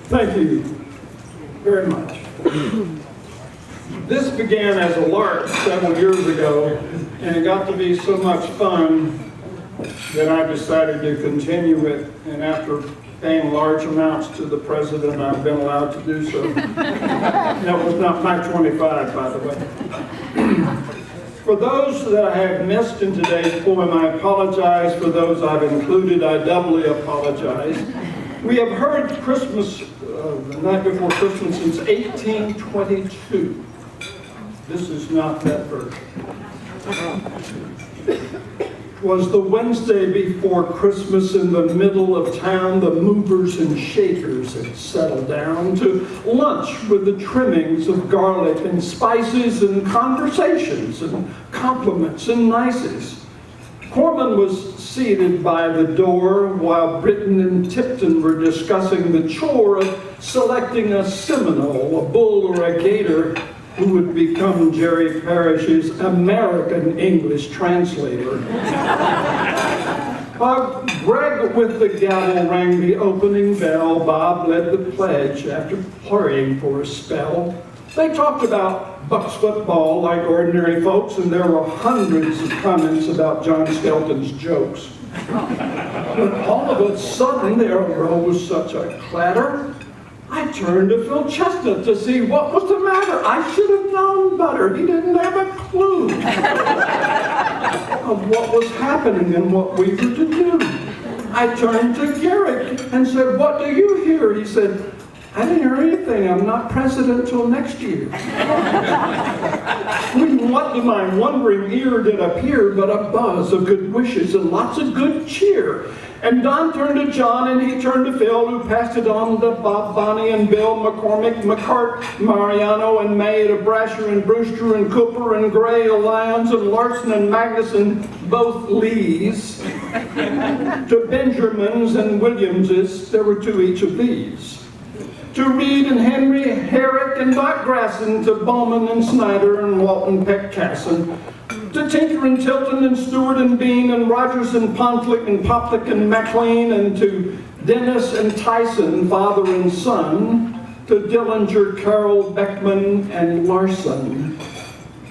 Thank you very much. This began as a lark several years ago, and it got to be so much fun that I decided to continue it, and after paying large amounts to the president, I've been allowed to do so. That was not my 25, by the way. For those that I have missed in today's poem, I apologize. For those I've included, I doubly apologize. We have heard Christmas, the night before Christmas, since 1822. This is not that version. It was the Wednesday before Christmas in the middle of town. The movers and shakers had settled down to lunch with the trimmings of garlic and spices and conversations and compliments and niceties. Corman was seated by the door while Britton and Tipton were discussing the chore of selecting a Seminole, a bull or a gator, who would become Jerry Parrish's American English translator. Greg with the gavel rang the opening bell. Bob led the pledge after hurrying for a spell. They talked about Bucks football like ordinary folks, and there were hundreds of comments about John Skelton's jokes. But all of a sudden there arose such a clatter. I turned to Phil Chestnut to see what was the matter. I should have known better. He didn't have a clue of what was happening and what we were to do. I turned to Garrick and said, "What do you hear?" He said, "I didn't hear anything. I'm not president till next year." What to my wondering ear did appear but a buzz of good wishes and lots of good cheer. And Don turned to John, and he turned to Phil, who passed it on to Bob, Bonnie, and Bill, McCormick, McCart, Mariano, and May, to Brasher, and Brewster, and Cooper, and Gray, Lyons, and Larson, and Magnuson, both Lees, to Benjamins and Williamses. There were two each of these. To Reed and Henry, Herrick, and Doc Grasson, to Bowman and Snyder, and Walton Peck Casson, to Tinker and Tilton and Stewart and Bean and Rogers and Pontlick and Poplick and McLean, and to Dennis and Tyson, father and son, to Dillinger, Carroll, Beckman, and Larson,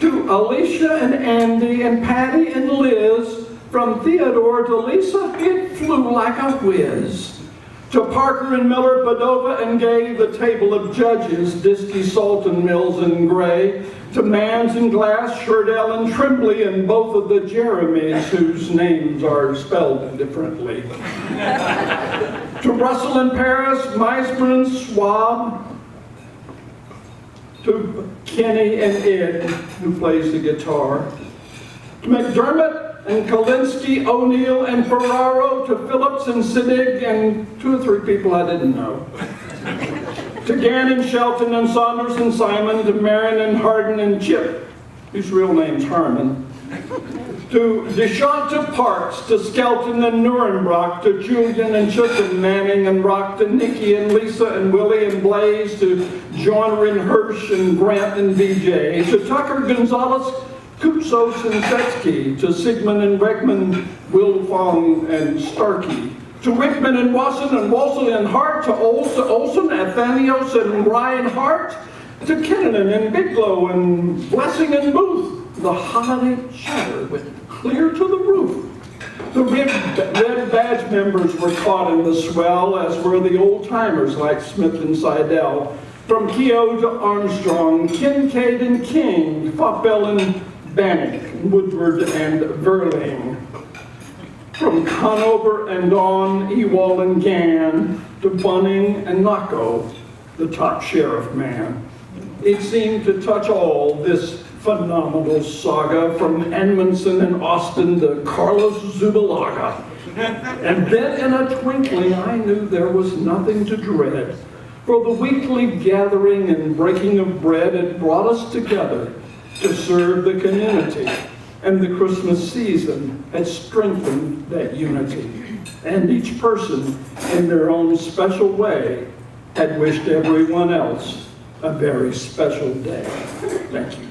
to Alicia and Andy and Patty and Liz, from Theodore to Lisa, it flew like a whiz. To Parker and Miller, Padova and Gay, the table of judges, Diskey, Salton, Mills, and Gray, to Mans and Glass, Sherdell and Trimbley, and both of the Jeremys, whose names are spelled differently. To Russell and Paris, Meisner and Schwab, to Kenny and Ed, who plays the guitar, to McDermott and Kalinsky, O'Neill, and Ferraro, to Phillips and Sinig, and 2 or 3 people I didn't know. To Gannon, Shelton, and Saunders, and Simon, to Marion, and Hardin, and Chip, whose real name's Harmon. To Deschamps, to Parks, to Skelton and Nurenbrock, to Julian and Shook and Manning and Rock, to Nikki and Lisa and Willie and Blaze, to Joyner and Hirsch and Grant and BJ, to Tucker, Gonzalez, Kutsos and Setsky, to Sigmund and Beckman, Wilfong and Starkey, to Wickman and Wasson and Walsall and Hart, to Olson, Athanios and Ryan Hart, to Kennan and Biglow and Blessing and Booth. The holiday chatter went clear to the roof. The red badge members were caught in the swell, as were the old-timers like Smith and Seidel. From Keogh to Armstrong, Kincaid and King, Fopbell and Bannock, Woodward and Verling. From Conover and Dawn, Ewald and Gann, to Bunning and Nocco, the top sheriff man. It seemed to touch all, this phenomenal saga, from Edmondson and Austin to Carlos Zubilaga. And then in a twinkling, I knew there was nothing to dread. For the weekly gathering and breaking of bread had brought us together to serve the community. And the Christmas season had strengthened that unity. And each person, in their own special way, had wished everyone else a very special day. Thank you.